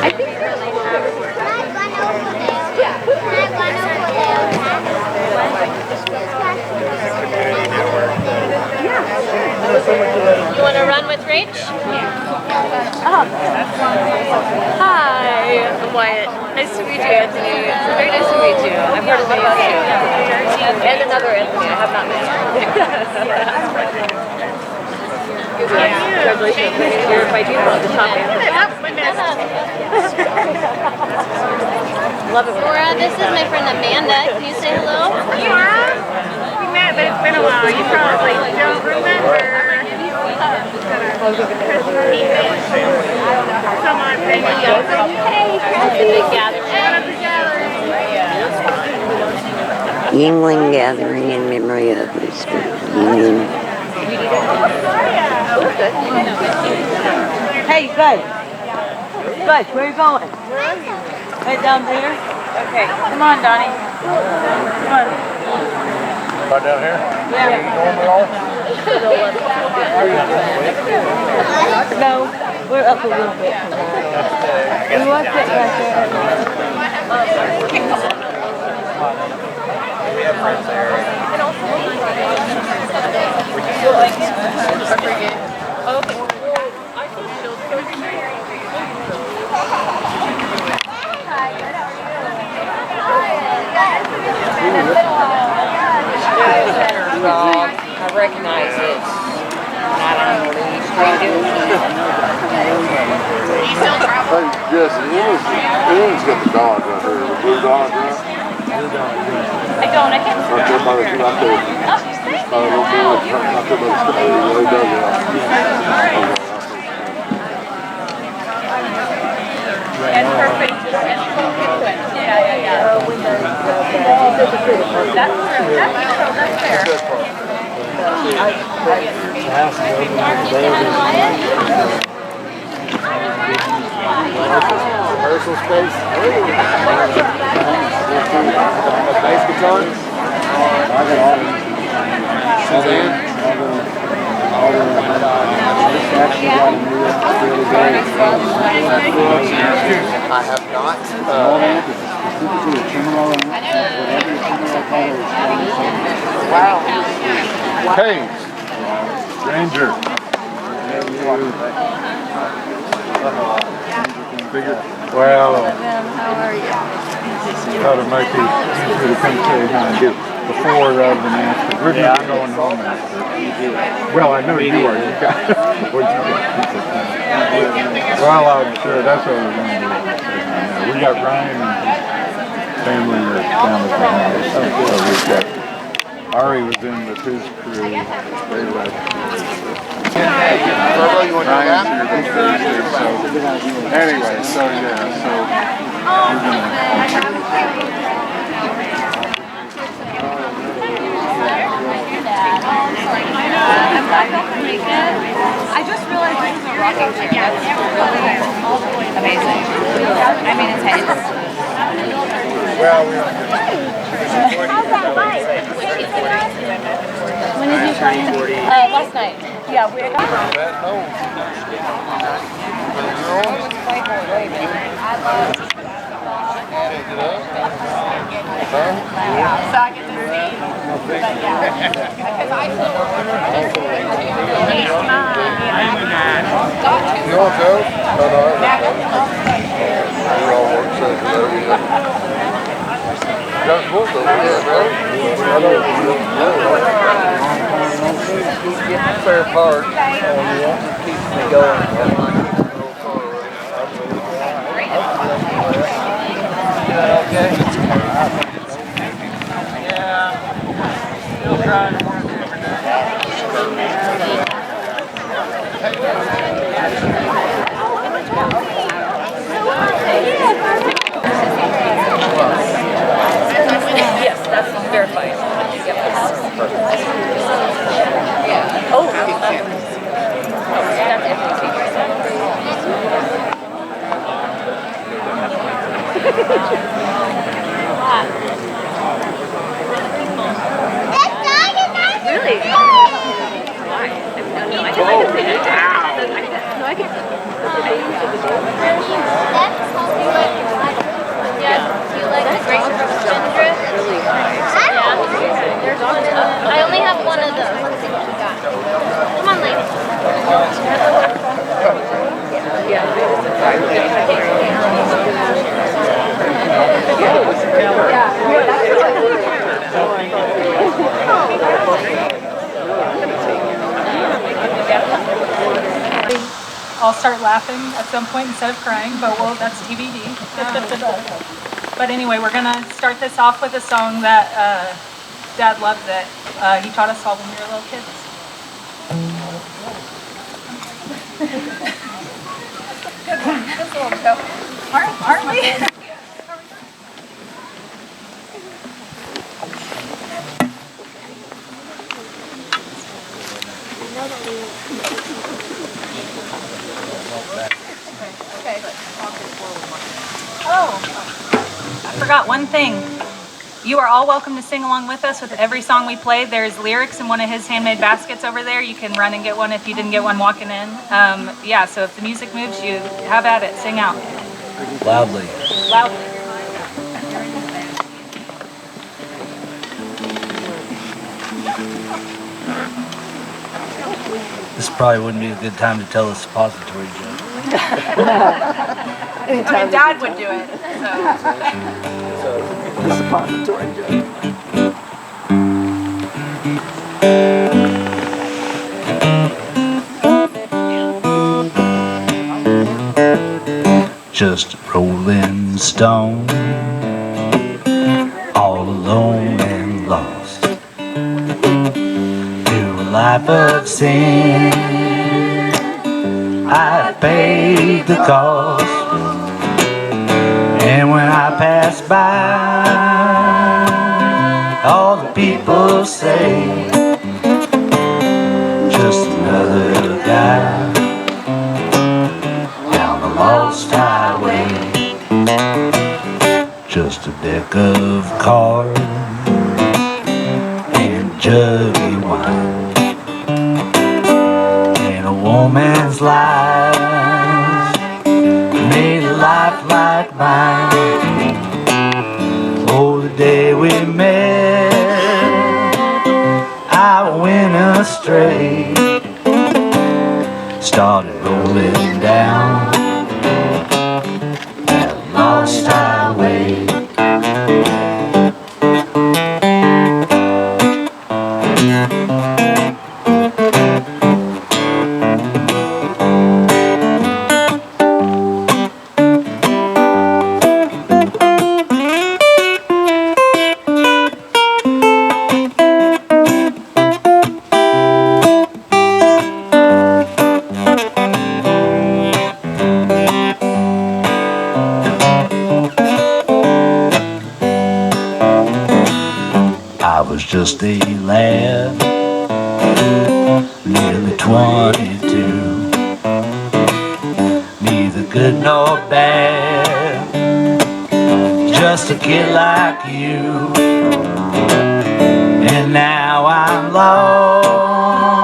You want to run with Rach? Oh. Hi, I'm Wyatt. Nice to meet you, Anthony. Very nice to meet you. I've heard of you too. And another Anthony I have not met. Congratulations. You're by default the top Anthony. Love it. Laura, this is my friend Amanda. Can you say hello? Yeah. We met, but it's been a while. You probably don't remember. Someone saying, hey, The big gathering. Yingling gathering in memory of Mr. Yingling. Hey, you guys. You guys, where are you going? Right down there? Okay. Come on, Dottie. Come on. Right down here? Yeah. You normally are? No, we're up a little bit. We want it right there. We have friends there. I recognize it. Not on the leash. How you doing? Hey, Jesse, Emmy's got the dog right there. The blue dog, right? I don't. I can't. Right there by the little boy. Right there by the really does And perfect. Yeah. That's fair. Rehearsal space. Bass guitar. Suzanne. I have not. Wow. Hey, stranger. Well, how are you? try to make it easier to come say hi and get before rather than after. We're not going home after. Well, I know you are. You got what you got. Well, I'm sure that's what we're going to do. We got Ryan and family are down at the house. So we've got Ari was in with his crew. They left. You want to do that? Anyway, so yeah, so I just realized this is a rocking chair. That's really amazing. I mean, it's well, we are. When did you come? Last night. Yeah, we got. So I get to see. But yeah. Because I feel You want to go? We're all work got both of them, right? He's getting a fair part. Keeps me going. Okay. Yeah. Still trying to work every day. Yes, that's verified. Yep. Yeah. Oh, that's Really? Why? No, I can say that. No, I can. I'll start laughing at some point instead of crying, but well, that's TBD. But anyway, we're gonna start this off with a song that Dad loves it. He taught us all when we were little kids. Aren't we? Oh, I forgot one thing. You are all welcome to sing along with us with every song we play. There's lyrics in one of his handmade baskets over there. You can run and get one if you didn't get one walking in. Yeah, so if the music moves you, have at it. Sing out. Loudly. Loudly. This probably wouldn't be a good time to tell a suppository joke. I mean, Dad would do it. The suppository joke. Just a rolling stone, all alone and lost, through a life of sin. I paid the cost, and when I pass by, all the people say, just another guy down the lost highway. Just a deck of cards and juggy wine, a woman's life made a life like mine. Oh, the day we met, I went astray, started rolling down that lost highway. I was just a lad, nearly 22, neither good nor bad, just a kid like you. And now I'm lost,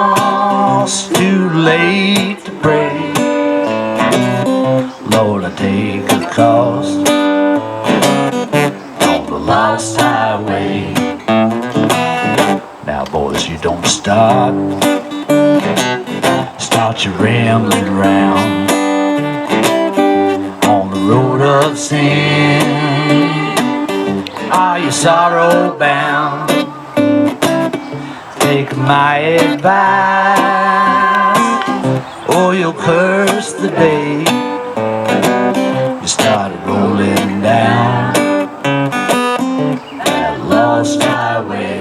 too late to pray. Lord, I take a cost on the lost highway. Now boys, you don't stop, start your rambling round on the road of sin. Are you sorrow bound? Take my advice, or you'll curse the day you started rolling down that lost highway.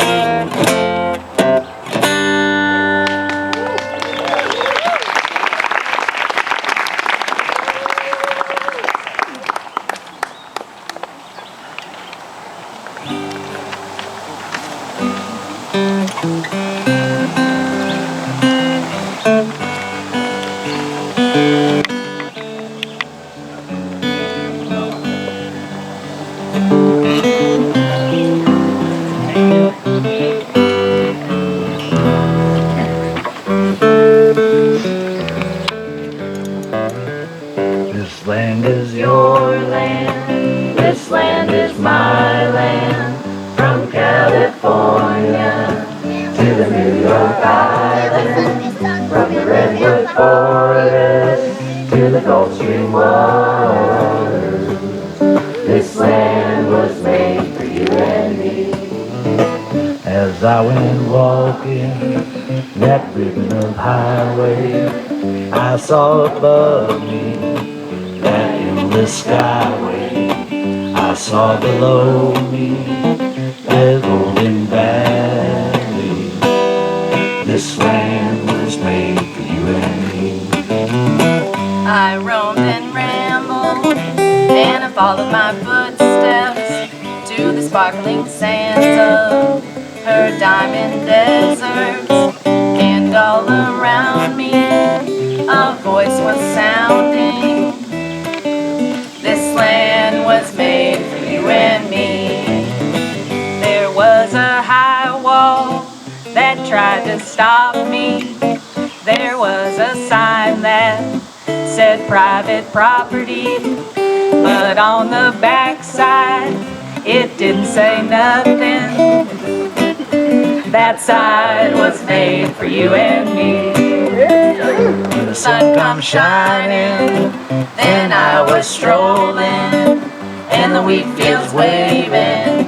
This land is your land, this land is my land, from California to the New York Island, from the Redwood Forest to the Gulf Stream waters. This land was made As I went walking that ribbon of highway, I saw above me that endless skyway. I saw below me the golden valley. This land was made for you and me. I roamed and rambled, and I followed my footsteps to the sparkling sands of her diamond deserts. And all around me a voice was sounding. This land was made for you and me. There was a high wall that tried to stop me. There was a sign that said private property, but on the backside it didn't say nothing. That side was made for you and me. When the sun comes shining, then I was strolling, and the wheat fields waving,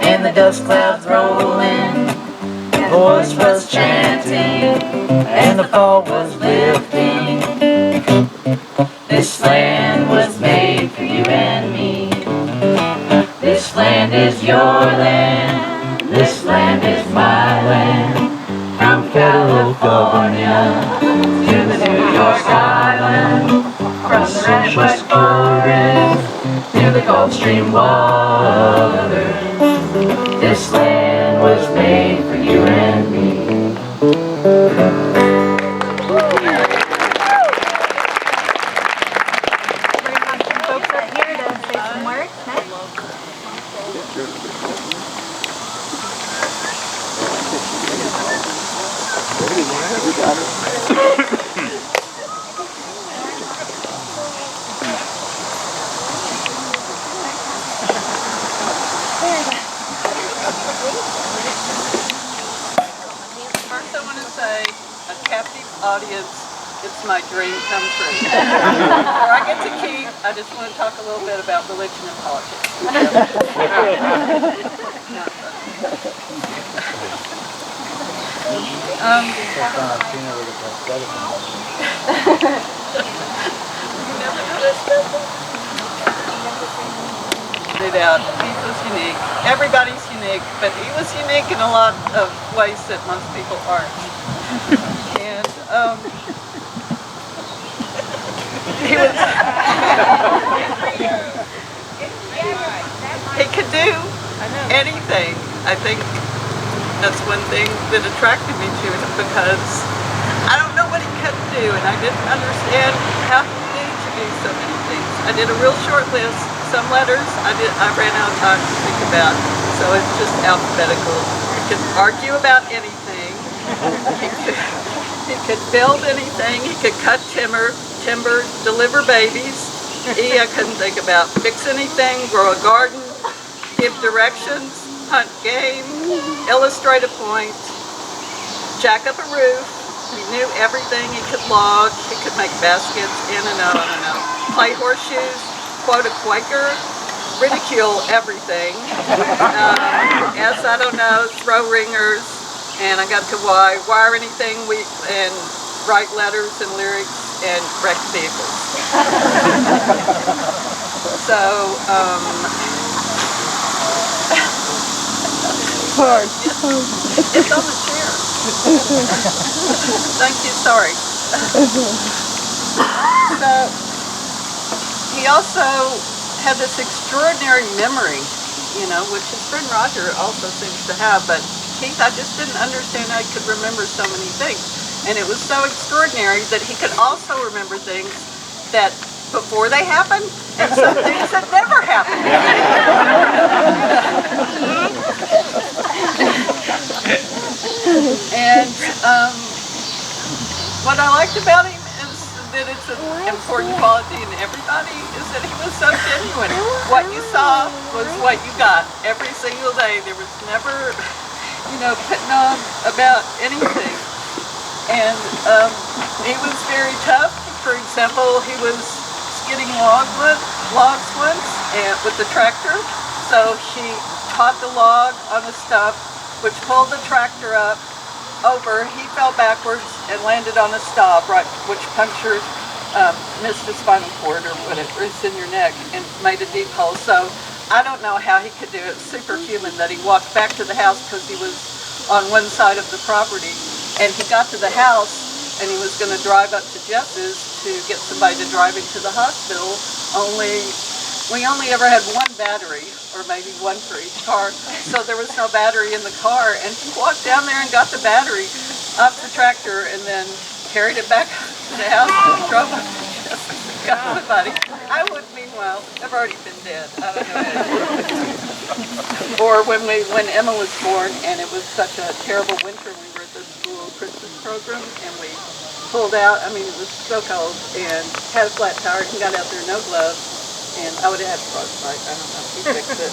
and the dust clouds rolling. The voice was chanting, and the fog was lifting. This land was made for you and me. This land is your land, this land is my land. From California to the New York Island, from the Redwood Forest to the Gulf Stream water. This land was made for you and me. Folks up here to say some words next. First I want to say, a captive audience, it's my dream come true. Before I get to Keith, I just want to talk a little bit about religion and politics. It out. He was unique. Everybody's unique, but he was unique in a lot of ways that most people aren't. And he was. He could do anything. I think that's one thing that attracted me to him, because I don't know what he couldn't do, and I didn't understand how he needed to do so many things. I did a real short list. Some letters I ran out of time to think about, so it's just alphabetical. He could argue about anything. He could build anything. He could cut timber, deliver babies. I couldn't think about fix anything, grow a garden, give directions, hunt game, illustrate a point, jack up a roof. He knew everything. He could log. He could make baskets in and out. I don't know. Play horseshoes. Quote a Quaker, ridicule everything, as I don't know, throw ringers, and I got to wire anything, and write letters and lyrics, and wreck vehicles. So, it's on the chair. Thank you, sorry. So, he also had this extraordinary memory, which his friend Roger also seems to have, but Keith, I just didn't understand how he could remember so many things. And it was so extraordinary that he could also remember things that before they happened, and some things that never happened. And what I liked about him that it's an important quality in everybody is that he was so genuine. What you saw was what you got every single day. There was never, putting on about anything. And he was very tough. For example, he was skidding logs once and with the tractor. So he caught the log on the stump, which pulled the tractor up over. He fell backwards and landed on a stop, right, which punctured, missed the spinal cord or whatever is in your neck and made a deep hole. So I don't know how he could do it. Superhuman that he walked back to the house because he was on one side of the property. And he got to the house and he was going to drive up to Jess's to get somebody to drive him to the hospital. We only ever had one battery, or maybe one for each car, so there was no battery in the car. And he walked down there and got the battery off the tractor and then carried it back to the house and drove up to Jess's and got somebody. I would, meanwhile, I've already been dead. I don't know. Or when Emma was born and it was such a terrible winter, we were at the school Christmas program and we pulled out, I mean it was so cold, and had a flat tire and got out there no gloves. And I would have had frostbite. I don't know if he fixed it.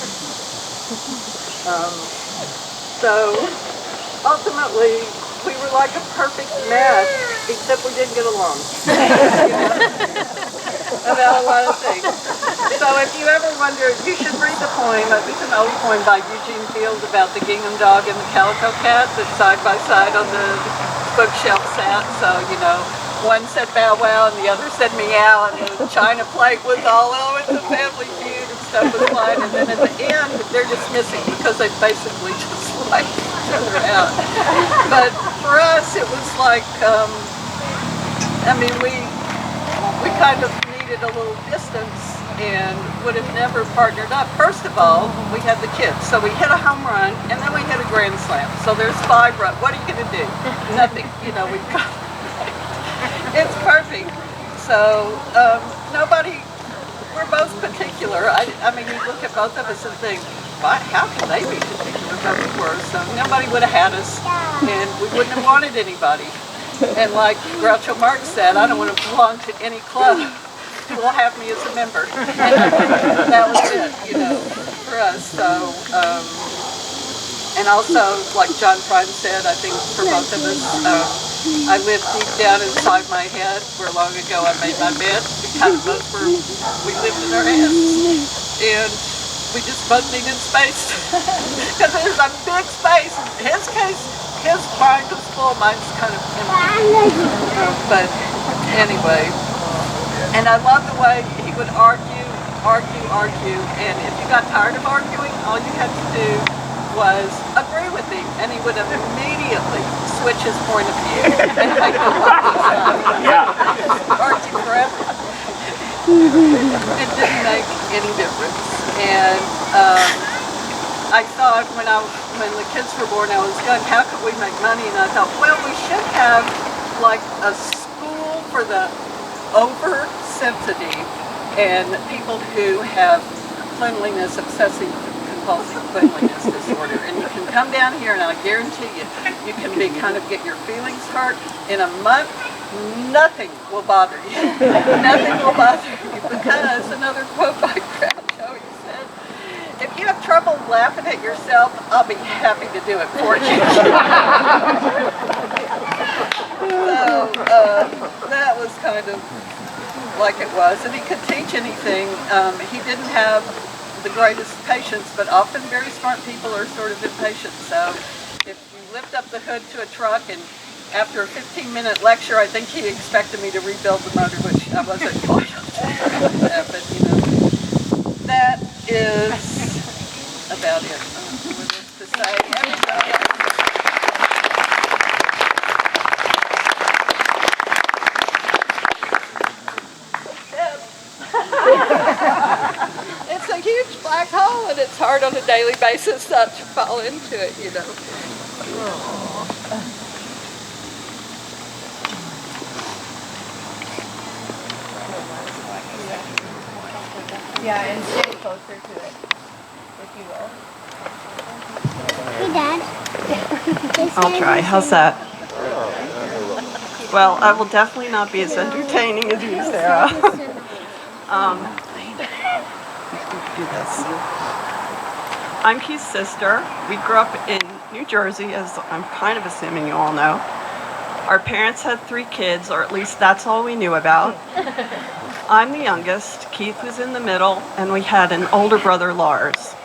So ultimately, we were like a perfect mess, except we didn't get along. About a lot of things. So if you ever wonder, you should read the poem. It's an old poem by Eugene Fields about the gingham dog and the calico cat that side by side on the bookshelf sat. So, you know, one said bow wow and the other said meow, and the china plate was all over, the Family Feud and stuff was fine. And then at the end, they're dismissing because they basically just like each other out. But for us, it was like, I mean, we kind of needed a little distance and would have never partnered up. First of all, we had the kids, so we hit a home run and then we hit a grand slam. So there's 5 runs. What are you going to do? Nothing. You know, we've got. It's perfect. So nobody, we're both particular. I mean, you look at both of us and think, how can they be particular? But we were. So nobody would have had us, and we wouldn't have wanted anybody. And like Groucho Marx said, I don't want to belong to any club. Will have me as a member. And that was it, you know, for us. So, and also, like John Prine said, I think for both of us, I lived deep down inside my head where long ago I made my bed. Kind of both were, we lived in our heads. And we just both needed space. Because there's a big space. In his case, his mind was full, mine's kind of empty. But anyway. And I love the way he would argue. And if you got tired of arguing, all you had to do was agree with him, and he would immediately switch his point of view and make the argue forever. It didn't make any difference. And I thought when the kids were born, I was going, how could we make money? And I thought, well, we should have like a school for the oversensitive and people who have cleanliness, obsessive compulsive cleanliness disorder. And you can come down here and I guarantee you can get your feelings hurt. In a month, nothing will bother you. Nothing will bother you, because another quote by Groucho, he said, if you have trouble laughing at yourself, I'll be happy to do it for you. So that was kind of like it was, and he could teach anything. He didn't have the greatest patience, but often very smart people are sort of impatient. So if you lift up the hood to a truck, and after a 15-minute lecture, I think he expected me to rebuild the motor, which I wasn't quite able to do that, but you know, that is about it. What else to say? Everybody. It's a huge black hole, and it's hard on a daily basis not to fall into it, you know. Yeah, and stay closer to it, if you will. Hey, Dad. I'll try. How's that? Well, I will definitely not be as entertaining as you, Sarah. Do this. I'm Keith's sister. We grew up in New Jersey, as I'm kind of assuming you all know. Our parents had 3 kids, or at least that's all we knew about. I'm the youngest, Keith was in the middle, and we had an older brother, Lars.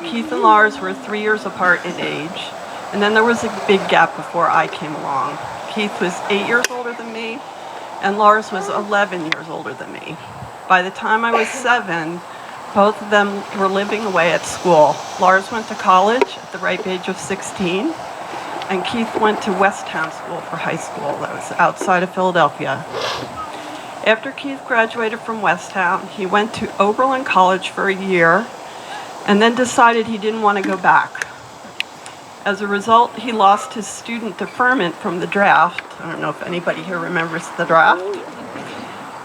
Keith and Lars were 3 years apart in age. And then there was a big gap before I came along. Keith was 8 years older than me, and Lars was 11 years older than me. By the time I was 7, both of them were living away at school. Lars went to college at the ripe age of 16, and Keith went to Westtown School for high school that was outside of Philadelphia. After Keith graduated from Westtown, he went to Oberlin College for a year and then decided he didn't want to go back. As a result, he lost his student deferment from the draft. I don't know if anybody here remembers the draft.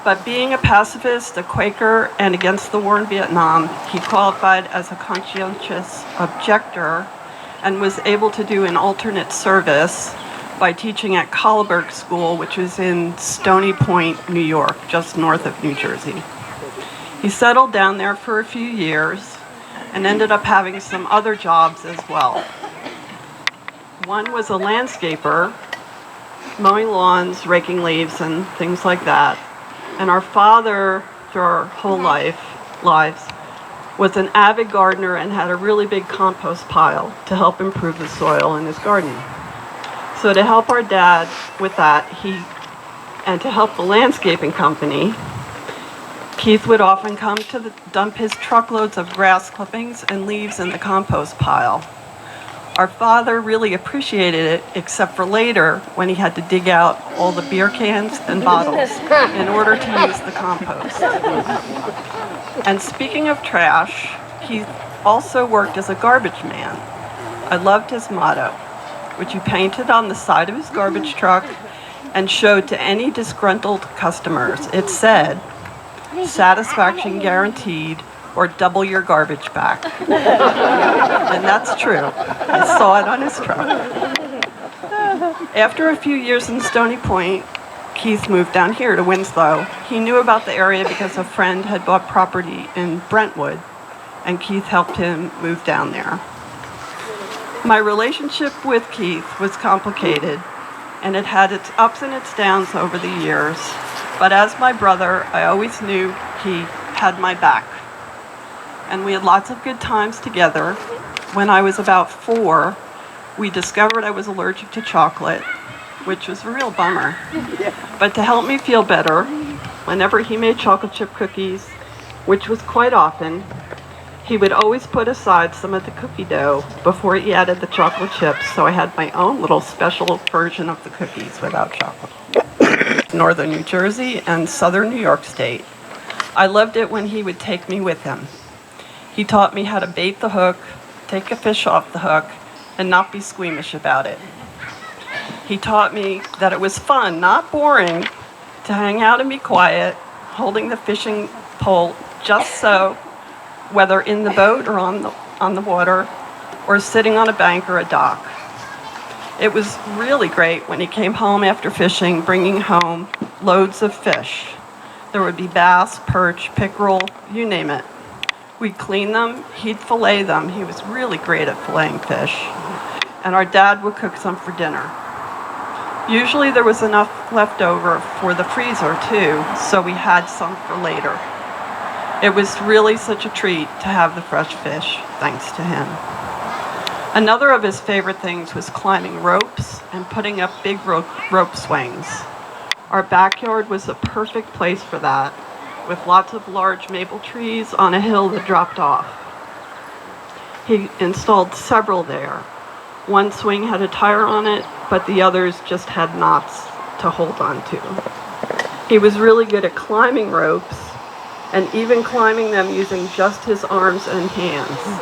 But being a pacifist, a Quaker, and against the war in Vietnam, he qualified as a conscientious objector and was able to do an alternate service by teaching at Colleberg School, which is in Stony Point, New York, just north of New Jersey. He settled down there for a few years and ended up having some other jobs as well. One was a landscaper, mowing lawns, raking leaves, and things like that. And our father, through our whole lives, was an avid gardener and had a really big compost pile to help improve the soil in his garden. So to help our dad with that, and to help the landscaping company, Keith would often come to dump his truckloads of grass clippings and leaves in the compost pile. Our father really appreciated it, except for later when he had to dig out all the beer cans and bottles in order to use the compost. And speaking of trash, he also worked as a garbage man. I loved his motto, which he painted on the side of his garbage truck and showed to any disgruntled customers. It said, "Satisfaction guaranteed, or double your garbage back." And that's true. I saw it on his truck. After a few years in Stony Point, Keith moved down here to Winslow. He knew about the area because a friend had bought property in Brentwood, and Keith helped him move down there. My relationship with Keith was complicated, and it had its ups and its downs over the years. But as my brother, I always knew he had my back. And we had lots of good times together. When I was about 4, we discovered I was allergic to chocolate, which was a real bummer. But to help me feel better, whenever he made chocolate chip cookies, which was quite often, he would always put aside some of the cookie dough before he added the chocolate chips, so I had my own little special version of the cookies without chocolate. Northern New Jersey and southern New York State. I loved it when he would take me with him. He taught me how to bait the hook, take a fish off the hook, and not be squeamish about it. He taught me that it was fun, not boring, to hang out and be quiet, holding the fishing pole just so, whether in the boat or on the water, or sitting on a bank or a dock. It was really great when he came home after fishing, bringing home loads of fish. There would be bass, perch, pickerel, you name it. We'd clean them, he'd fillet them. He was really great at filleting fish. And our dad would cook some for dinner. Usually there was enough left over for the freezer too, so we had some for later. It was really such a treat to have the fresh fish, thanks to him. Another of his favorite things was climbing ropes and putting up big rope swings. Our backyard was a perfect place for that, with lots of large maple trees on a hill that dropped off. He installed several there. One swing had a tire on it, but the others just had knots to hold on to. He was really good at climbing ropes, and even climbing them using just his arms and hands.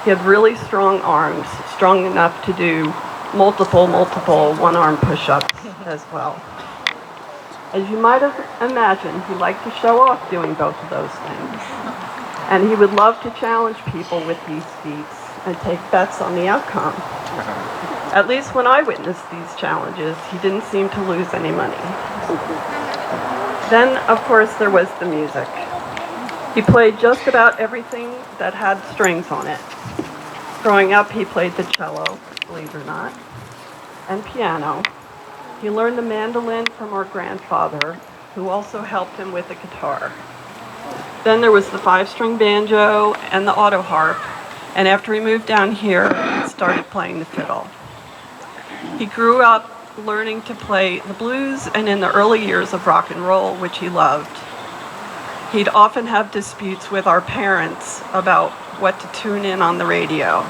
He had really strong arms, strong enough to do multiple one-arm push-ups as well. As you might have imagined, he liked to show off doing both of those things. And he would love to challenge people with these feats and take bets on the outcome. At least when I witnessed these challenges, he didn't seem to lose any money. Then, of course, there was the music. He played just about everything that had strings on it. Growing up, he played the cello, believe it or not, and piano. He learned the mandolin from our grandfather, who also helped him with the guitar. Then there was the 5-string banjo and the auto harp, and after he moved down here, he started playing the fiddle. He grew up learning to play the blues and in the early years of rock and roll, which he loved. He'd often have disputes with our parents about what to tune in on the radio.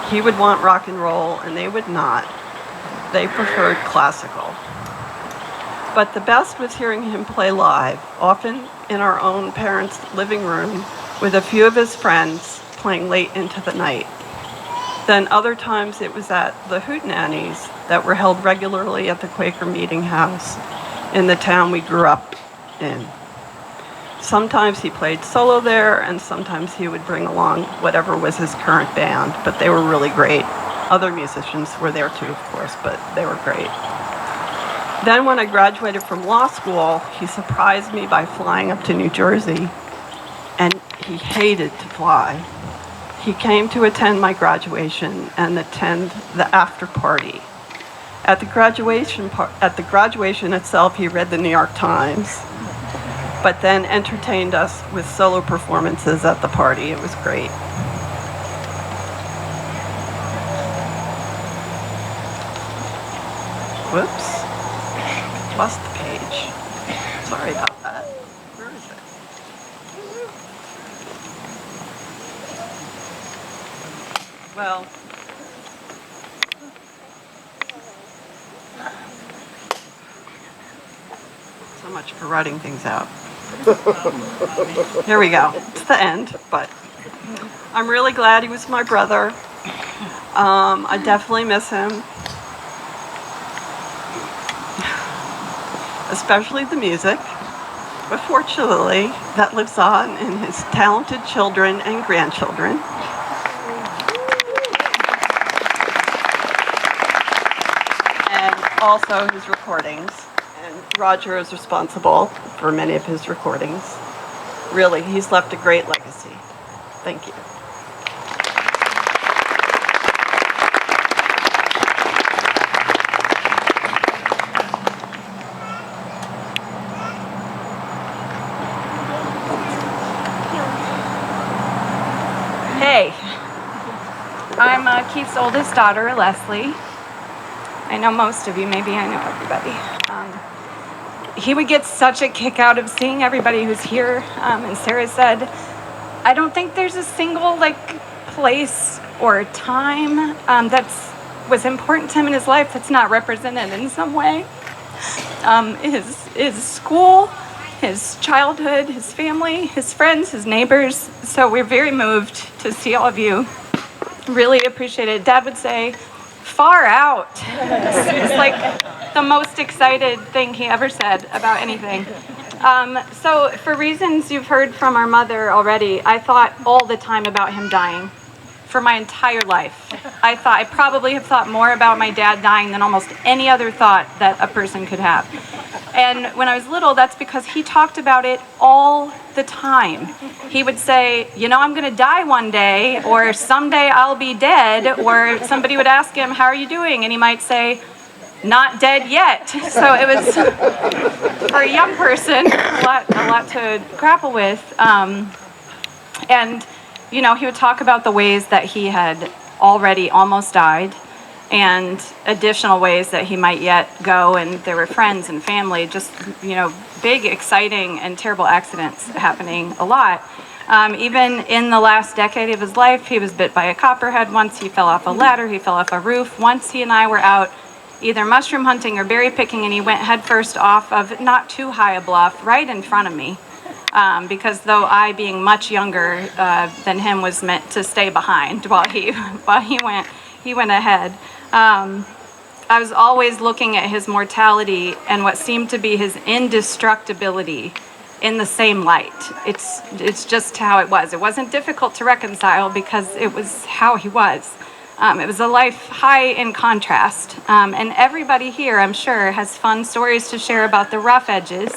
He would want rock and roll and they would not. They preferred classical. But the best was hearing him play live, often in our own parents' living room with a few of his friends playing late into the night. Then other times it was at the hootenannies that were held regularly at the Quaker Meeting House in the town we grew up in. Sometimes he played solo there, and sometimes he would bring along whatever was his current band, but they were really great. Other musicians were there too, of course, but they were great. Then when I graduated from law school, he surprised me by flying up to New Jersey, and he hated to fly. He came to attend my graduation and attend the after party. At the graduation itself, he read the New York Times, but then entertained us with solo performances at the party. It was great. Whoops, lost the page. Sorry about that. Where is it? Well, so much for writing things out. Here we go. It's the end, but I'm really glad he was my brother. I definitely miss him. Especially the music. But fortunately, that lives on in his talented children and grandchildren. And also his recordings. And Roger is responsible for many of his recordings. Really, he's left a great legacy. Thank you. Hey, I'm Keith's oldest daughter, Leslie. I know most of you, maybe I know everybody. He would get such a kick out of seeing everybody who's here. And Sarah said, I don't think there's a single place or time that was important to him in his life that's not represented in some way. His school, his childhood, his family, his friends, his neighbors. So we're very moved to see all of you. Really appreciate it. Dad would say, far out. It's like the most excited thing he ever said about anything. So for reasons you've heard from our mother already, I thought all the time about him dying for my entire life. I probably have thought more about my dad dying than almost any other thought that a person could have. And when I was little, that's because he talked about it all the time. He would say, you know, I'm going to die one day, or someday I'll be dead, or somebody would ask him, how are you doing? And he might say, not dead yet. So it was, for a young person, a lot to grapple with. And, you know, he would talk about the ways that he had already almost died, and additional ways that he might yet go, and there were friends and family, just, you know, big, exciting, and terrible accidents happening a lot. Even in the last decade of his life, he was bit by a copperhead once, he fell off a ladder, he fell off a roof. Once he and I were out either mushroom hunting or berry picking, and he went headfirst off of not too high a bluff right in front of me. Because though I, being much younger than him, was meant to stay behind while he went ahead. I was always looking at his mortality and what seemed to be his indestructibility in the same light. It's just how it was. It wasn't difficult to reconcile because it was how he was. It was a life high in contrast. And everybody here, I'm sure, has fun stories to share about the rough edges.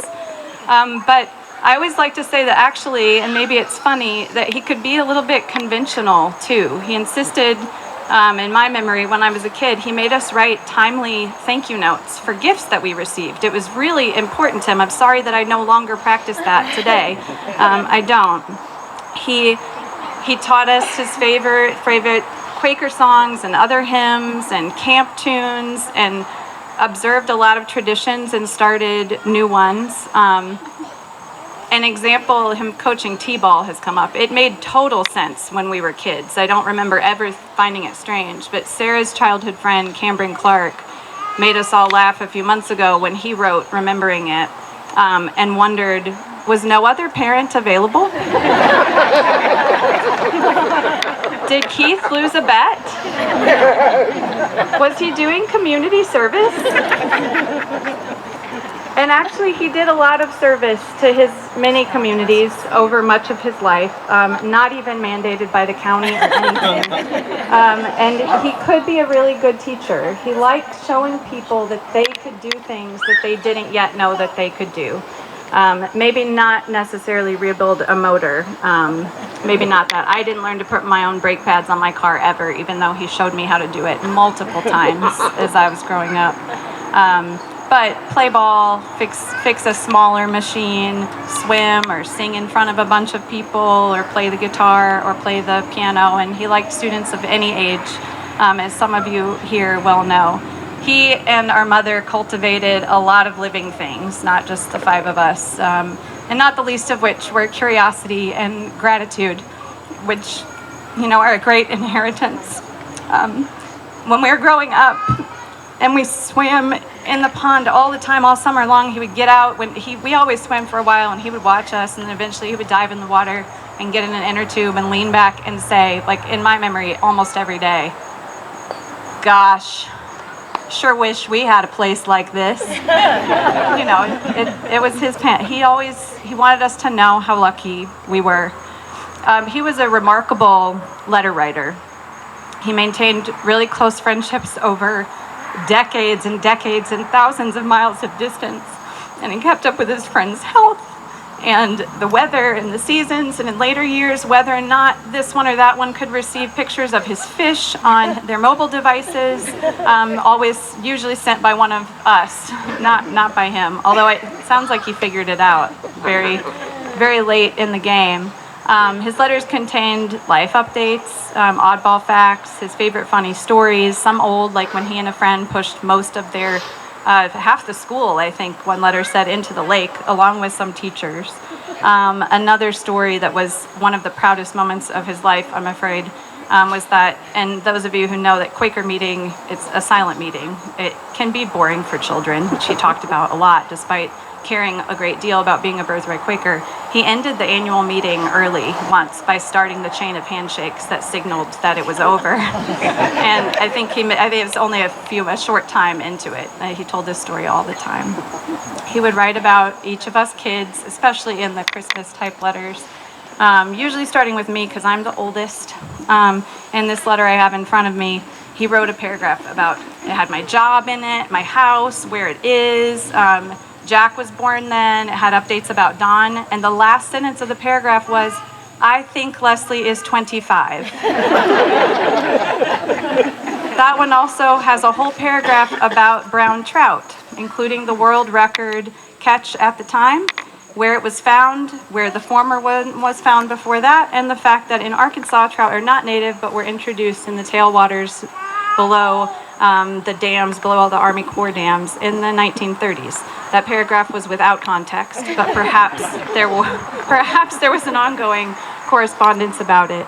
But I always like to say that actually, and maybe it's funny, that he could be a little bit conventional too. He insisted, in my memory, when I was a kid, he made us write timely thank you notes for gifts that we received. It was really important to him. I'm sorry that I no longer practice that today. I don't. He taught us his favorite Quaker songs and other hymns and camp tunes, and observed a lot of traditions and started new ones. An example, him coaching t-ball has come up. It made total sense when we were kids. I don't remember ever finding it strange, but Sarah's childhood friend, Cameron Clark, made us all laugh a few months ago when he wrote remembering it, and wondered, was no other parent available? Did Keith lose a bet? Was he doing community service? And actually, he did a lot of service to his many communities over much of his life, not even mandated by the county or anything. And he could be a really good teacher. He liked showing people that they could do things that they didn't yet know that they could do. Maybe not necessarily rebuild a motor. Maybe not that. I didn't learn to put my own brake pads on my car ever, even though he showed me how to do it multiple times as I was growing up. But play ball, fix a smaller machine, swim or sing in front of a bunch of people, or play the guitar or play the piano. And he liked students of any age, as some of you here well know. He and our mother cultivated a lot of living things, not just the five of us, and not the least of which were curiosity and gratitude, which, are a great inheritance. When we were growing up and we swam in the pond all the time, all summer long, he would get out. We always swam for a while, and he would watch us, and then eventually he would dive in the water and get in an inner tube and lean back and say, like in my memory, almost every day, "Gosh, sure wish we had a place like this." It was his pen. He wanted us to know how lucky we were. He was a remarkable letter writer. He maintained really close friendships over decades and decades and thousands of miles of distance, and he kept up with his friends' health and the weather and the seasons, and in later years, whether or not this one or that one could receive pictures of his fish on their mobile devices, usually sent by one of us, not by him, although it sounds like he figured it out very, very late in the game. His letters contained life updates, oddball facts, his favorite funny stories, some old, like when he and a friend pushed most of their half the school, I think one letter said, into the lake, along with some teachers. Another story that was one of the proudest moments of his life, I'm afraid, was that, and those of you who know that Quaker meeting, it's a silent meeting. It can be boring for children, which he talked about a lot, despite caring a great deal about being a birthright Quaker. He ended the annual meeting early once by starting the chain of handshakes that signaled that it was over. And I think it was only a short time into it. He told this story all the time. He would write about each of us kids, especially in the Christmas type letters, usually starting with me because I'm the oldest. In this letter I have in front of me, he wrote a paragraph about, it had my job in it, my house, where it is, Jack was born then. It had updates about Don. And the last sentence of the paragraph was, "I think Leslie is 25. That one also has a whole paragraph about brown trout, including the world record catch at the time, where it was found, where the former one was found before that, and the fact that in Arkansas, trout are not native, but were introduced in the tailwaters below the dams, below all the Army Corps dams in the 1930s. That paragraph was without context, but perhaps there was an ongoing correspondence about it.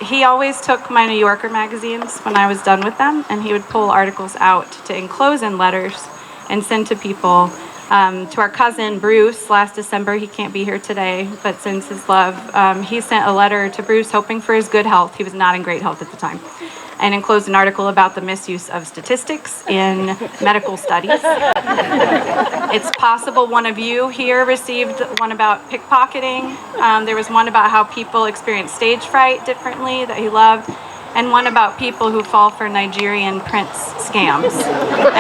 He always took my New Yorker magazines when I was done with them, and he would pull articles out to enclose in letters and send to people. To our cousin Bruce last December, he can't be here today, but sends his love. He sent a letter to Bruce hoping for his good health. He was not in great health at the time. And enclosed an article about the misuse of statistics in medical studies. It's possible one of you here received one about pickpocketing. There was one about how people experience stage fright differently that he loved, and one about people who fall for Nigerian prince scams.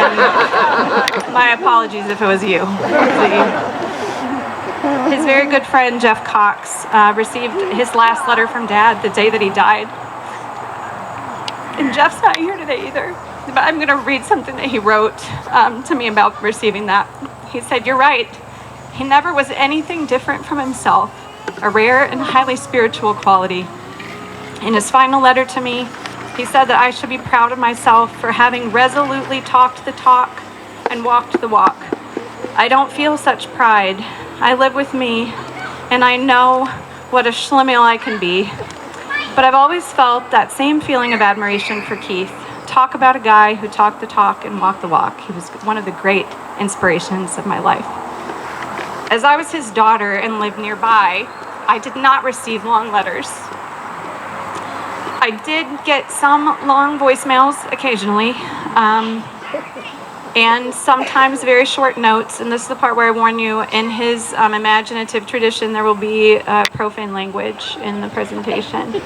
And my apologies if it was you. His very good friend Jeff Cox received his last letter from Dad the day that he died. And Jeff's not here today either, but I'm going to read something that he wrote to me about receiving that. He said, "You're right. He never was anything different from himself, a rare and highly spiritual quality. In his final letter to me, He said that I should be proud of myself for having resolutely talked the talk and walked the walk. I don't feel such pride. I live with me, and I know what a schlemiel I can be. But I've always felt that same feeling of admiration for Keith. Talk about a guy who talked the talk and walked the walk. He was one of the great inspirations of my life. As I was his daughter and lived nearby, I did not receive long letters. I did get some long voicemails occasionally, and sometimes very short notes. And this is the part where I warn you, in his imaginative tradition, there will be profane language in the presentation.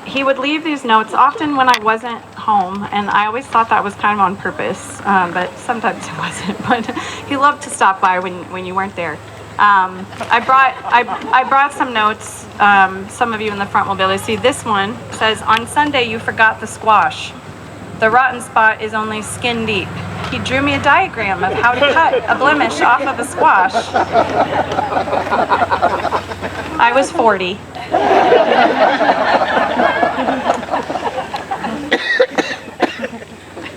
He would leave these notes often when I wasn't home, and I always thought that was kind of on purpose, but sometimes it wasn't. But he loved to stop by when you weren't there. I brought some notes. Some of you in the front will be able to see. This one says, "On Sunday you forgot the squash. The rotten spot is only skin deep." He drew me a diagram of how to cut a blemish off of a squash. I was 40.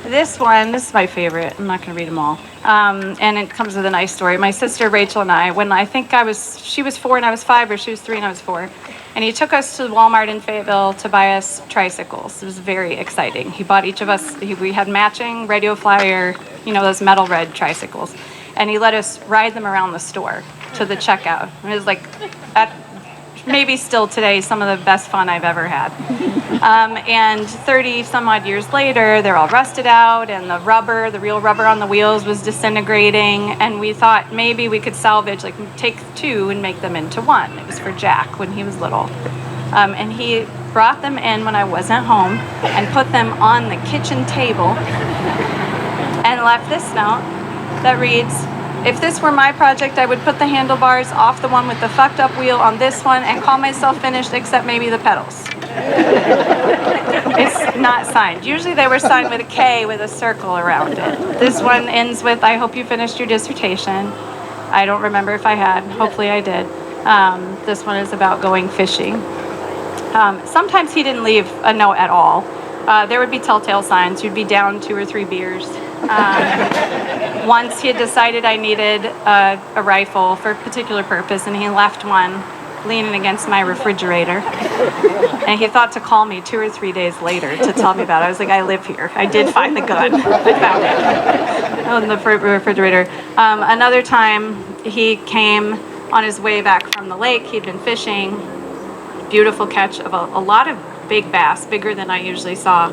This is my favorite. I'm not going to read them all. And it comes with a nice story. My sister Rachel and I, when I think she was 4 and I was 5, or she was 3 and I was 4. And he took us to Walmart in Fayetteville to buy us tricycles. It was very exciting. He bought each of us, we had matching Radio Flyer, those metal red tricycles. And he let us ride them around the store to the checkout. It was like, maybe still today, some of the best fun I've ever had. And 30 some odd years later, they're all rusted out, and the real rubber on the wheels was disintegrating, and we thought maybe we could salvage, take 2 and make them into 1. It was for Jack when he was little. And he brought them in when I wasn't home and put them on the kitchen table and left this note that reads, "If this were my project, I would put the handlebars off the one with the fucked up wheel on this one and call myself finished except maybe the pedals." It's not signed. Usually they were signed with a K with a circle around it. This one ends with, "I hope you finished your dissertation." I don't remember if I had. Hopefully I did. This one is about going fishing. Sometimes he didn't leave a note at all. There would be telltale signs. You'd be down 2 or 3 beers. Once he had decided I needed a rifle for a particular purpose, and he left one leaning against my refrigerator. And he thought to call me 2 or 3 days later to tell me about it. I was like, "I live here. I did find the gun. I found it on the refrigerator." Another time, he came on his way back from the lake. He'd been fishing. Beautiful catch of a lot of big bass, bigger than I usually saw.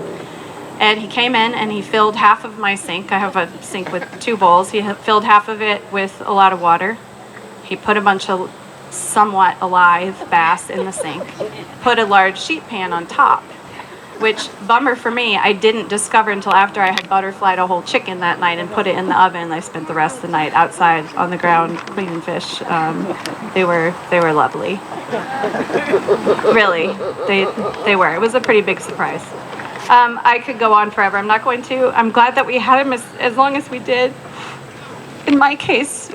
And he came in and he filled half of my sink. I have a sink with 2 bowls. He filled half of it with a lot of water. He put a bunch of somewhat alive bass in the sink, put a large sheet pan on top, which, bummer for me, I didn't discover until after I had butterflied a whole chicken that night and put it in the oven. I spent the rest of the night outside on the ground cleaning fish. They were lovely. Really, they were. It was a pretty big surprise. I could go on forever. I'm not going to. I'm glad that we had him as long as we did. In my case,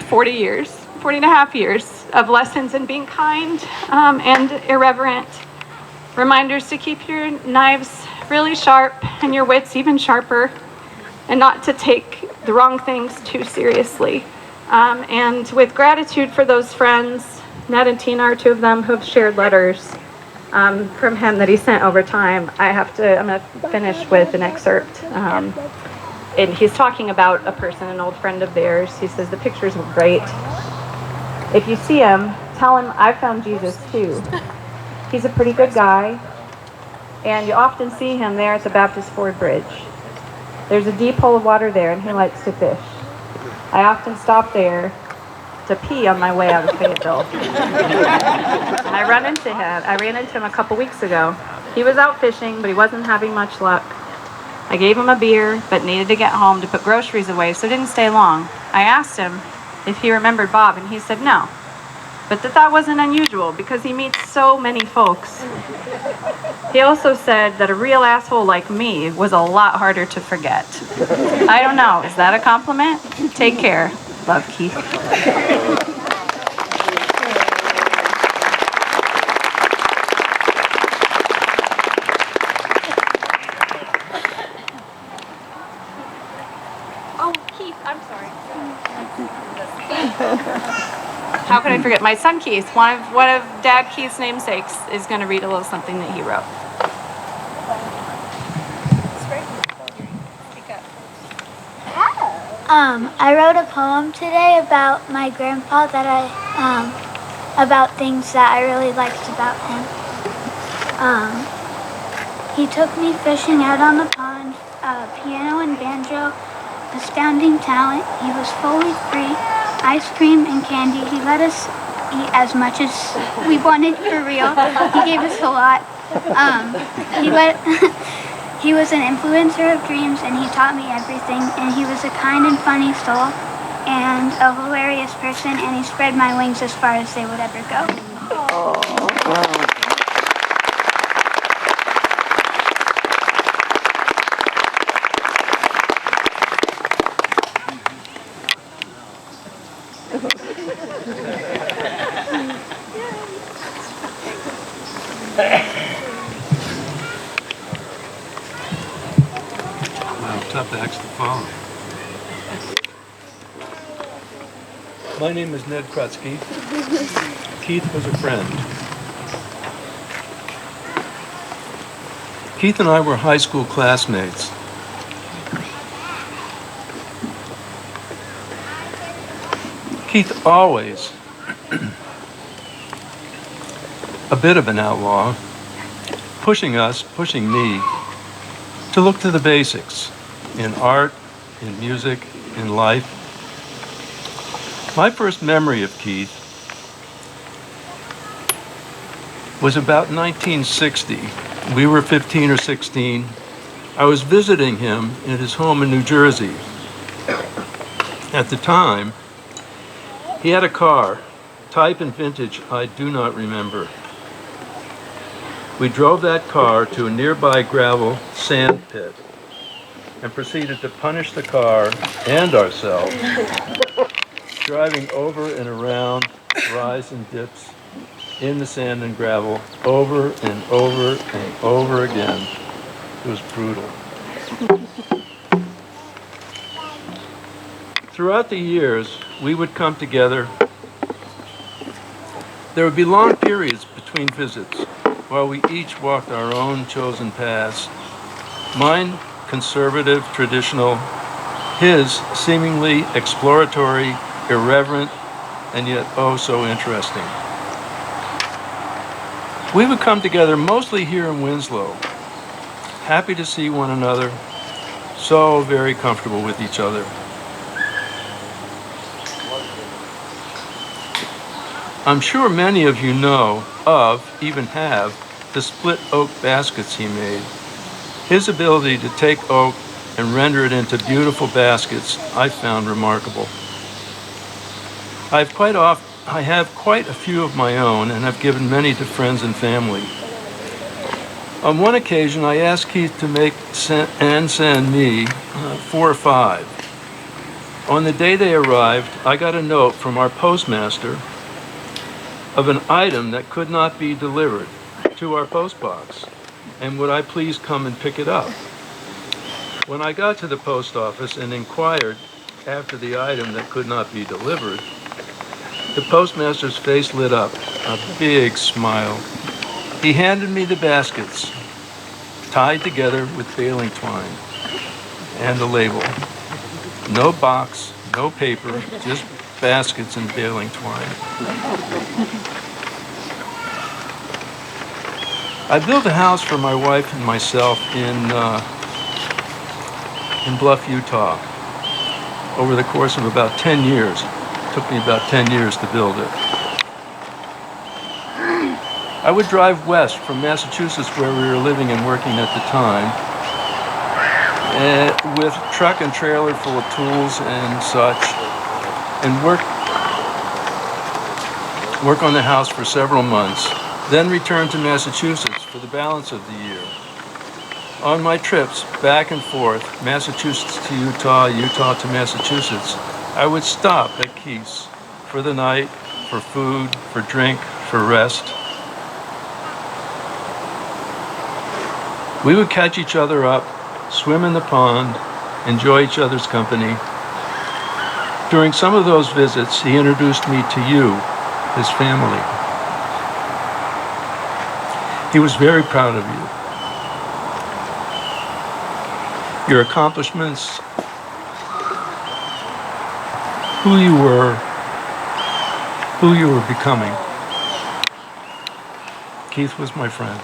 40 and a half years of lessons in being kind and irreverent. Reminders to keep your knives really sharp and your wits even sharper, and not to take the wrong things too seriously. And with gratitude for those friends, Ned and Tina are 2 of them who have shared letters from him that he sent over time. I'm going to finish with an excerpt. And he's talking about a person, an old friend of theirs. He says, "The pictures were great. If you see him, tell him I found Jesus too. He's a pretty good guy, and you often see him there at the Baptist Ford Bridge. There's a deep hole of water there, and he likes to fish. I often stop there to pee on my way out of Fayetteville." And I ran into him a couple weeks ago. He was out fishing, but he wasn't having much luck. I gave him a beer, but needed to get home to put groceries away, so didn't stay long. I asked him if he remembered Bob, and he said no. But that wasn't unusual, because he meets so many folks. He also said that a real asshole like me was a lot harder to forget. I don't know, is that a compliment? Take care. Love, Keith. how could I forget? My son Keith, one of Dad Keith's namesakes, is going to read a little something that he wrote. I wrote a poem today about my grandpa that about things that I really liked about him. He took me fishing out on the pond, piano and banjo, astounding talent. He was fully free, ice cream and candy. He let us eat as much as we wanted for real. He gave us a lot. He was an influencer of dreams, and he taught me everything. And he was a kind and funny soul, and a hilarious person. And he spread my wings as far as they would ever go. Tough acts to follow. My name is Ned Krutsky. Keith was a friend. Keith and I were high school classmates. Keith always a bit of an outlaw, pushing me to look to the basics. In art, in music, in life. My first memory of Keith was about 1960. We were 15 or 16. I was visiting him at his home in New Jersey. At the time, he had a car, type and vintage I do not remember. We drove that car to a nearby gravel sand pit and proceeded to punish the car and ourselves, driving over and around rise and dips in the sand and gravel over and over and over again. It was brutal. Throughout the years, we would come together. There would be long periods between visits while we each walked our own chosen paths. Mine conservative, traditional, his seemingly exploratory, irreverent, and yet oh so interesting. We would come together mostly here in Winslow, happy to see one another, so very comfortable with each other. I'm sure many of you know of, even have, the split oak baskets he made. His ability to take oak and render it into beautiful baskets I found remarkable. I have quite a few of my own and have given many to friends and family. On one occasion, I asked Keith to make and send me 4 or 5. On the day they arrived, I got a note from our postmaster of an item that could not be delivered to our postbox, and would I please come and pick it up? When I got to the post office and inquired after the item that could not be delivered, the postmaster's face lit up, a big smile. He handed me the baskets, tied together with baling twine, and a label. No box, no paper, just baskets and baling twine. I built a house for my wife and myself in Bluff, Utah, over the course of about 10 years. It took me about 10 years to build it. I would drive west from Massachusetts, where we were living and working at the time, with truck and trailer full of tools and such, and work on the house for several months, then return to Massachusetts for the balance of the year. On my trips back and forth, Massachusetts to Utah, Utah to Massachusetts, I would stop at Keith's for the night, for food, for drink, for rest. We would catch each other up, swim in the pond, enjoy each other's company. During some of those visits, he introduced me to you, his family. He was very proud of you. Your accomplishments, who you were becoming. Keith was my friend.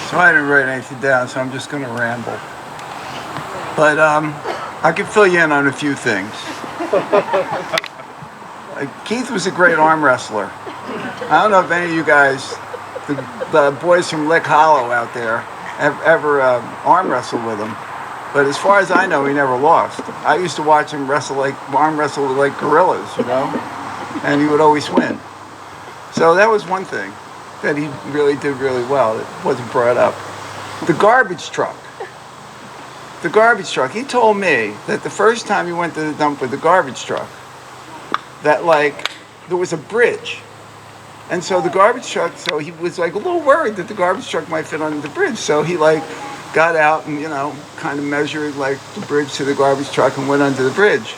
So I didn't write anything down, so I'm just going to ramble. But I can fill you in on a few things. Keith was a great arm wrestler. I don't know if any of you guys, the boys from Lick Hollow out there, have ever arm wrestled with him. But as far as I know, he never lost. I used to watch him arm wrestle like gorillas, you know, and he would always win. So that was one thing that he really did really well that wasn't brought up. The garbage truck. The garbage truck. He told me that the first time he went to the dump with the garbage truck, that like there was a bridge. And so the garbage truck, so he was like a little worried that the garbage truck might fit under the bridge. So he like got out and, you know, kind of measured like the bridge to the garbage truck and went under the bridge.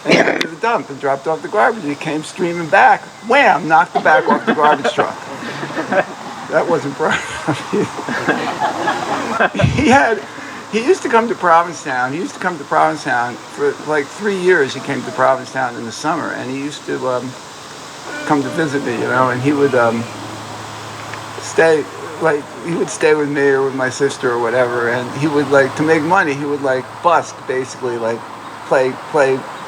And he went to the dump and dropped off the garbage. He came streaming back. Wham! Knocked the back off the garbage truck. That wasn't brought up. He used to come to Provincetown. He used to come to Provincetown for like 3 years. He came to Provincetown in the summer, and he used to come to visit me, you know. And he would stay, like he would stay with me or with my sister or whatever. And he would like to make money. He would like busk, basically, like play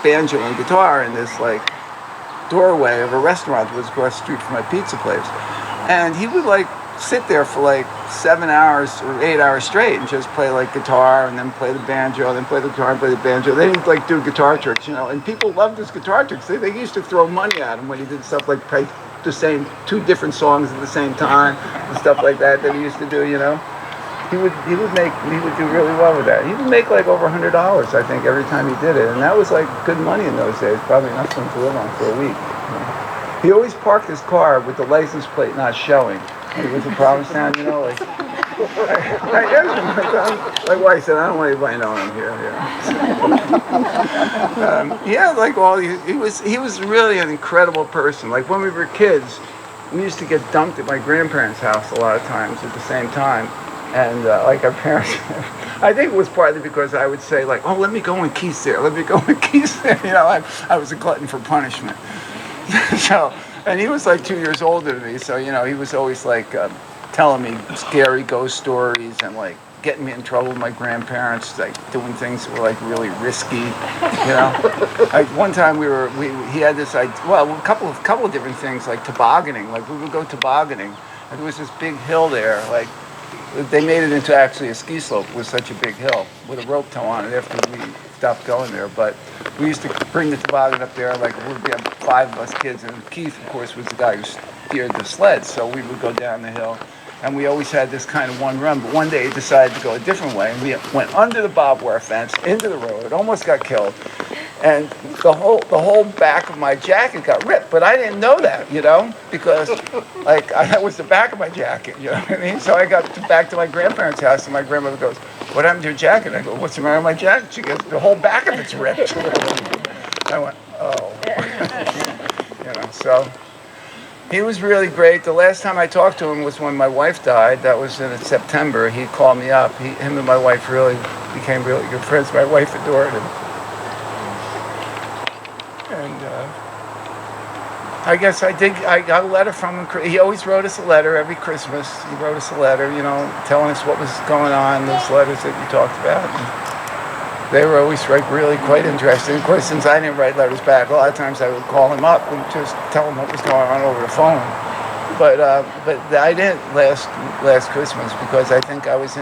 banjo and guitar in this like doorway of a restaurant that was across the street from my pizza place. And he would like sit there for like 7 hours or 8 hours straight and just play like guitar and then play the banjo and then play the guitar and play the banjo. They didn't like do guitar tricks, you know, and people loved his guitar tricks. They used to throw money at him when he did stuff like play the same 2 different songs at the same time and stuff like that he used to do, you know. He would do really well with that. He would make like over $100, I think, every time he did it, and that was like good money in those days, probably enough for him to live on for a week. You know? He always parked his car with the license plate not showing. When he was in Provincetown, you know, like I asked him, my wife said, I don't want anybody knowing I'm here. He had like he was really an incredible person. Like when we were kids, we used to get dumped at my grandparents' house a lot of times at the same time. And like our parents, I think it was partly because I would say like, oh, let me go when Keith's there. Let me go when Keith's there. You know, I was a glutton for punishment. So, and he was like 2 years older than me. So, you know, he was always like telling me scary ghost stories and like getting me in trouble with my grandparents, like doing things that were like really risky. You know, like one time he had this idea, well, a couple of different things like tobogganing. Like we would go tobogganing, and there was this big hill there, like. They made it into actually a ski slope. It was such a big hill with a rope tow on it after we stopped going there. But we used to bring the toboggan up there, like we'd be 5 of us kids. And Keith, of course, was the guy who steered the sled. So we would go down the hill. And we always had this kind of one run. But one day he decided to go a different way. And we went under the barbed wire fence, into the road, almost got killed. And the whole back of my jacket got ripped, but I didn't know that, you know, because like that was the back of my jacket, you know what I mean? So I got back to my grandparents' house, and my grandmother goes, "What happened to your jacket?" I go, "What's the matter with my jacket?" She goes, "The whole back of it's ripped." I went, "Oh," you know. So he was really great. The last time I talked to him was when my wife died. That was in September. He called me up. Him and my wife really became really good friends. My wife adored him. And I guess I got a letter from him. He always wrote us a letter every Christmas. He wrote us a letter, you know, telling us what was going on, those letters that we talked about. And they were always like really quite interesting. Of course, since I didn't write letters back, a lot of times I would call him up and just tell him what was going on over the phone. But I didn't last Christmas because I think I was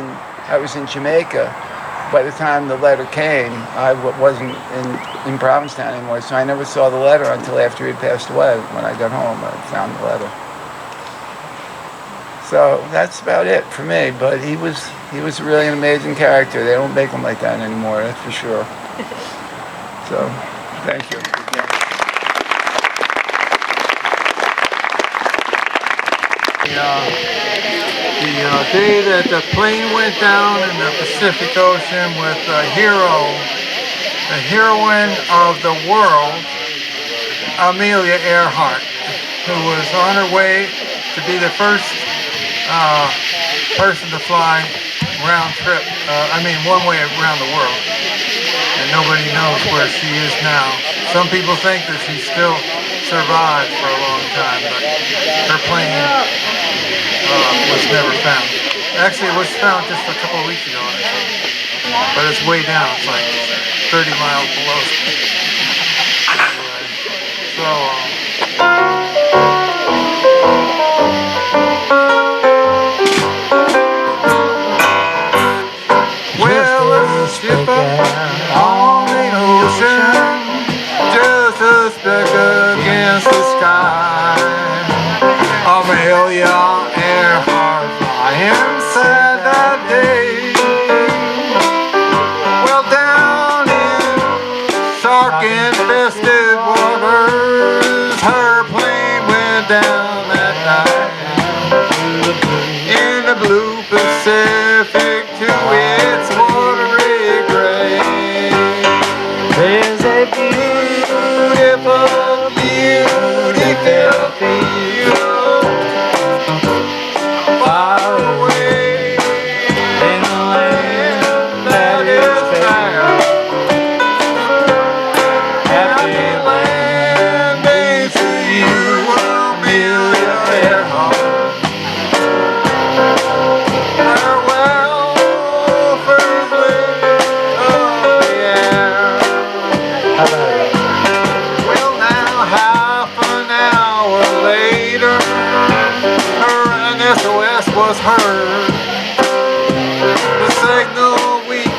in Jamaica. By the time the letter came, I wasn't in Provincetown anymore, so I never saw the letter until after he had passed away. When I got home, I found the letter. So that's about it for me. But he was really an amazing character. They don't make him like that anymore, that's for sure. So, thank you. The day that the plane went down in the Pacific Ocean with the heroine of the world, Amelia Earhart, who was on her way to be the first person to fly round trip, one way around the world. And nobody knows where she is now. Some people think that she still survived for a long time, but her plane was never found. Actually, it was found just a couple of weeks ago, I think. But it's way down. It's like 30 miles below. Well, let's ship on the ocean, just a speck against the sky. Amelia Earhart flying sad that day. Well, down in shark-infested waters, her plane went down that night. In the blue Pacific to its watery grave, there's a beautiful, beautiful field far away in a land that is fair. Happy landing to you, Amelia Earhart. Farewell, first lady of the air. Well, now half an hour later, her SOS was heard. The signal weak,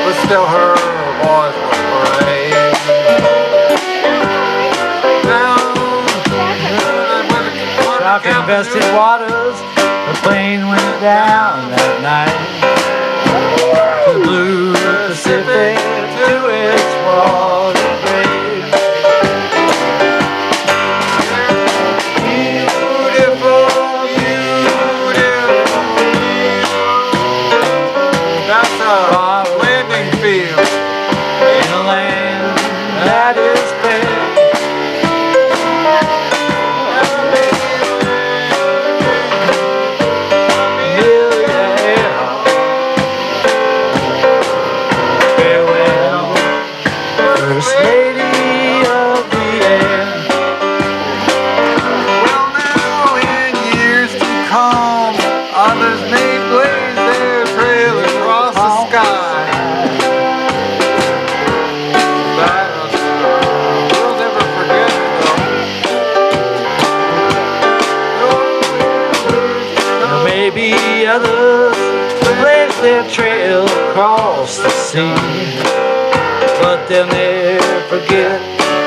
but still her voice was brave. Shark-infested waters, the plane went down that night. The blue Pacific to its water grave. Beautiful, beautiful. That's a landing field in a land that is fair. Farewell, first lady of the air. Well, now in years to come, others may blaze their trail across the sky. But we'll never forget it, though. Maybe others blaze their trail across the sea, but they'll never forget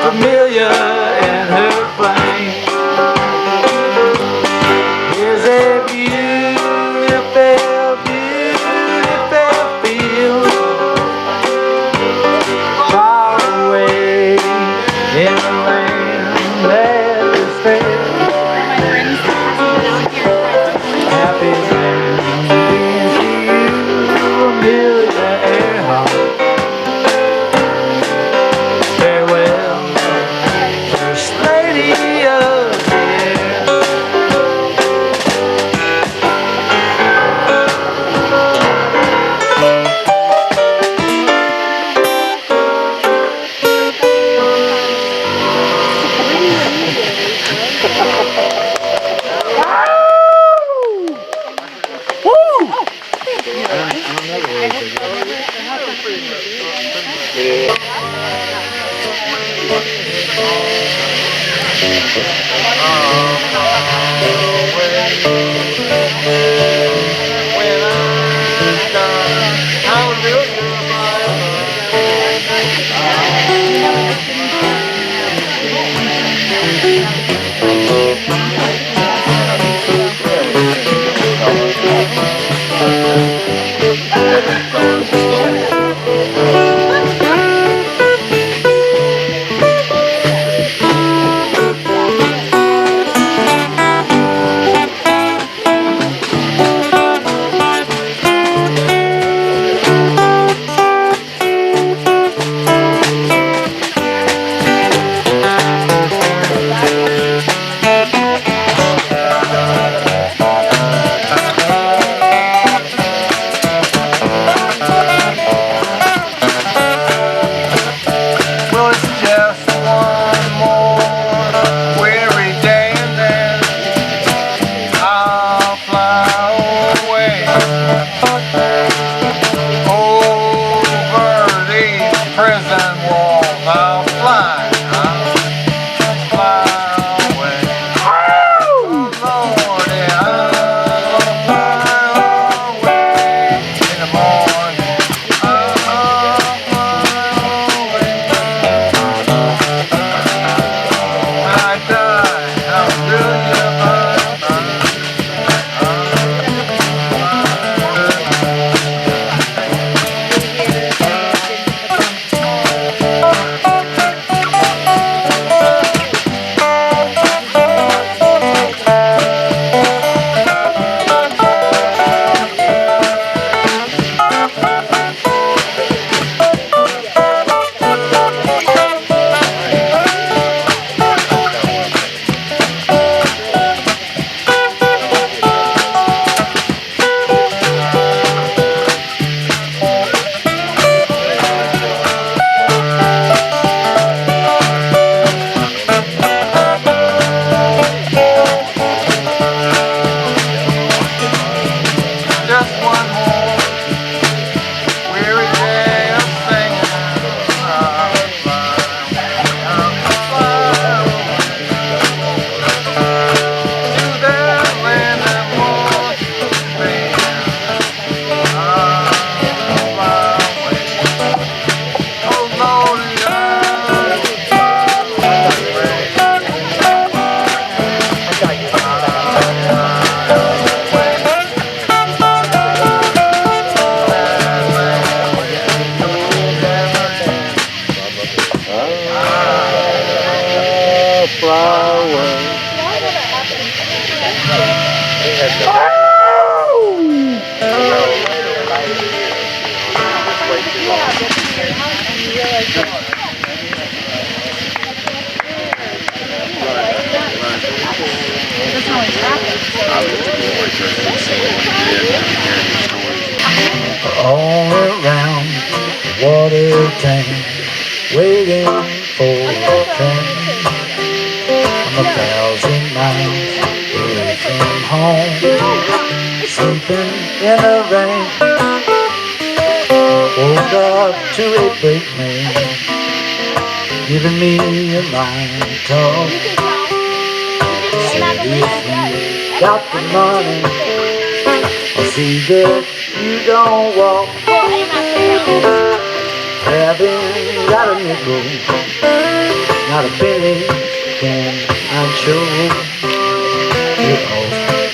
Amelia and her plane. There's a beautiful, beautiful field far away in a land that is fair. Happy landing to you, Amelia Earhart. Farewell, first lady of the air. All around the water tank, waiting for a train. I'm 1,000 miles away from home, sleeping in the rain. Woke up to a brakeman giving me a line to talk. Said if you got the money, I'll see that you don't walk. Haven't got a nickel, not a penny can I show.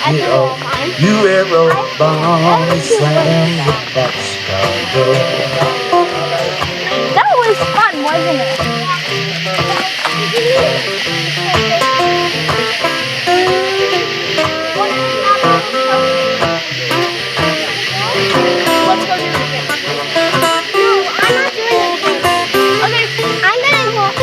Get off, you arrow bomb, slam the boxcar door. That was fun, wasn't it? Let's go do it again. No, I'm not doing anything. Okay, I'm gonna walk.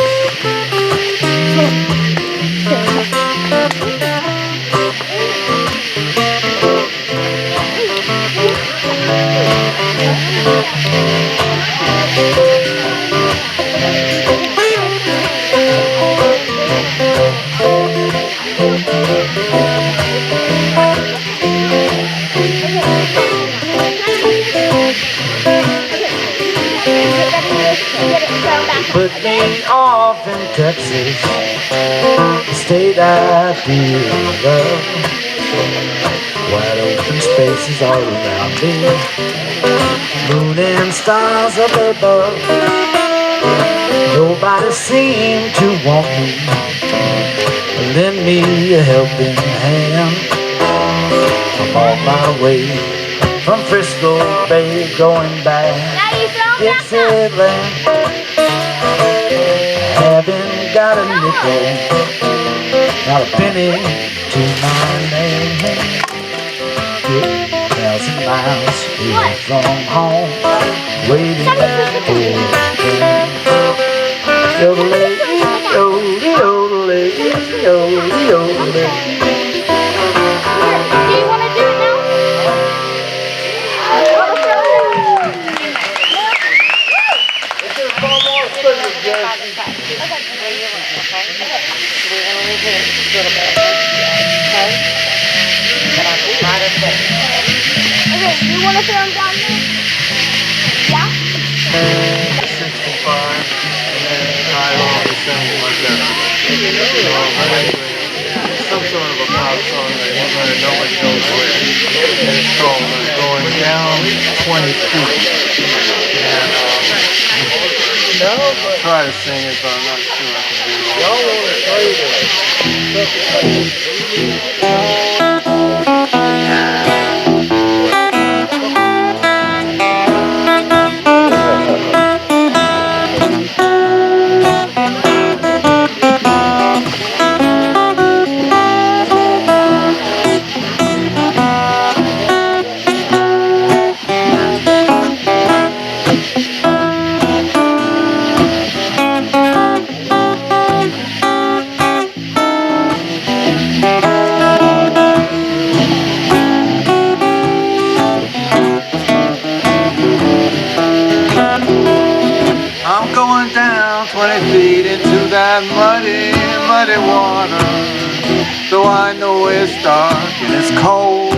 Put me off in Texas, the state I dearly love. Wide open spaces all around me, moon and stars up above. Nobody seemed to want me, lend me a helping hand. I'm on my way from Frisco Bay, going back Dixieland. Haven't got a nickel, not a penny to my name. 1,000 miles away from home, waiting for a train. Yodelay, yodelay, yodelay, yodelay, yodelay. Do you want to do it now? Okay, do you want to throw them down there? Yeah? 65 and then tie all the sounds like that. Some sort of a pop song that nobody knows where. And it's called Going Down 20 Feet. And I'll try to sing it, but I'm not sure I can do it. Y'all want to play this? I'm going down 20 feet into that muddy, muddy water. Though I know it's dark and it's cold,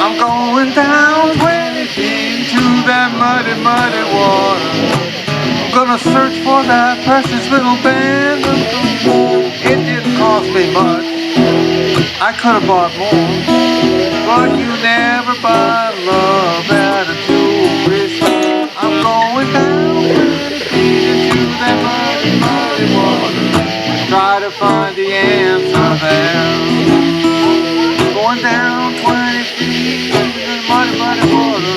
I'm going down 20 feet into that muddy, muddy water. I'm gonna search for that precious little band of gold. It didn't cost me much, I could have bought more, but you never buy love at a jewelry store. I'm going down into that muddy, muddy water, try to find the answer there. Going down 20 feet into the muddy, muddy water.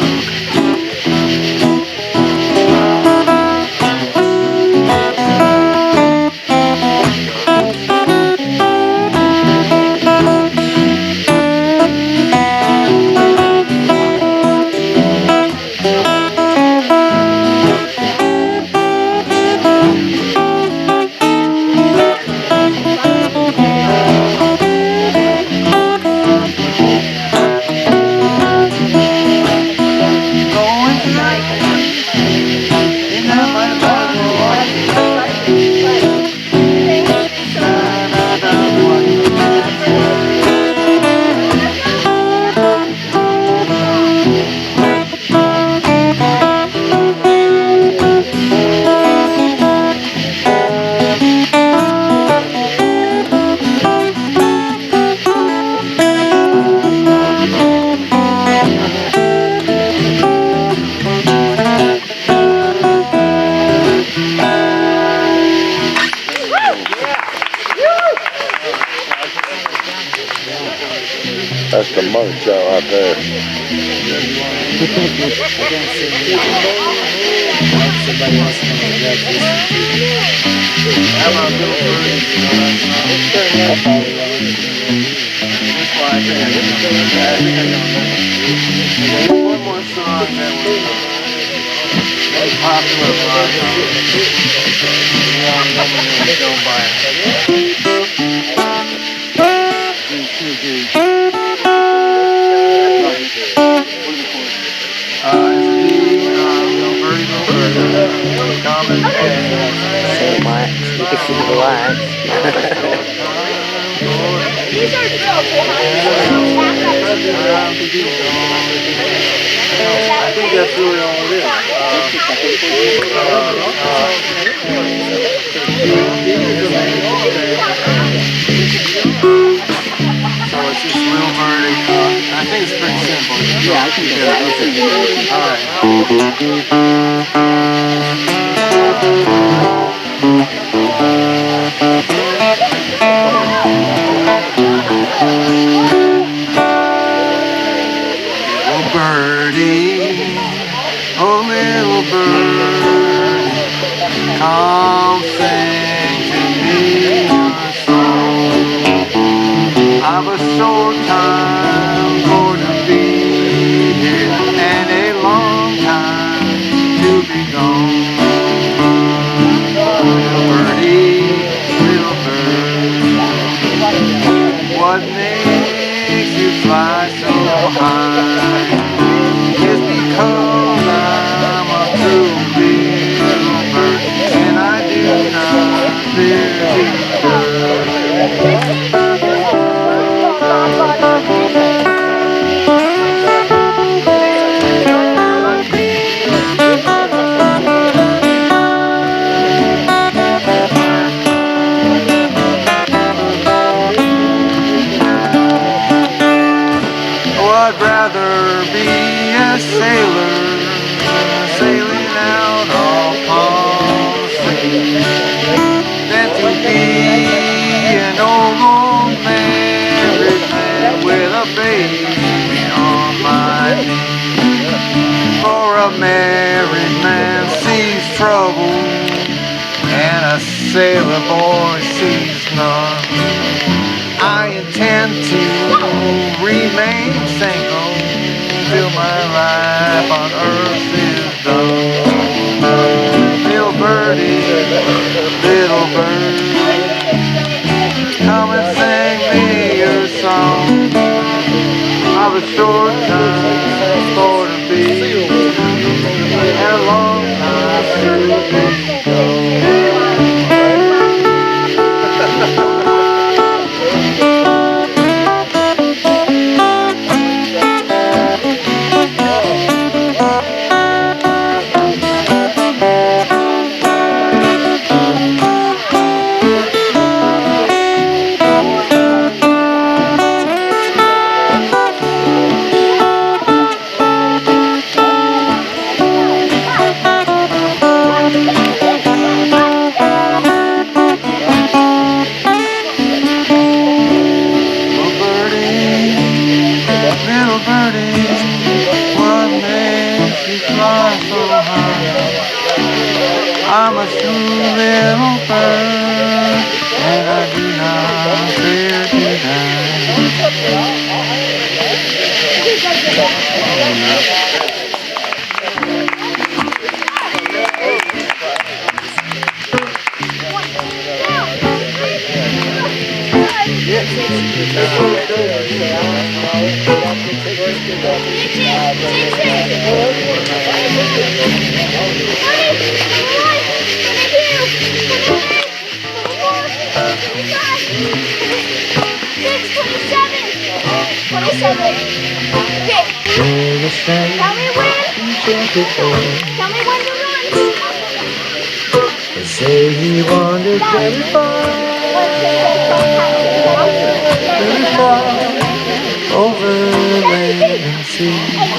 monk show out there. Somebody else can grab this. How about little birdies? That's why I think I know. One more song that was popular for our song. Don't buy it. So much. You can see the lights. These are drills. I think that's really all it is. So it's just Little Birdie. I think it's pretty simple. Yeah, I can do that. Little birdie, oh little birdie, come sing to me your song. I've a short time going to be here and a long time to be gone. Little birdie, what makes you fly so high? It's because I'm a true little bird and I do not fear to I'd rather be a sailor sailing out upon the sea than to be an old married man with a baby on my knee. For a married man sees trouble and a sailor boy sees none. I intend to remain single till my life on earth is done. Little birdie, little bird, come and sing me your song. I've a short time for to be and a long time to be gone. Little birdie, what makes you fly so high? I'm a true little bird, and I do not fear to Tell me when to run. They say he wandered very far over land and sea.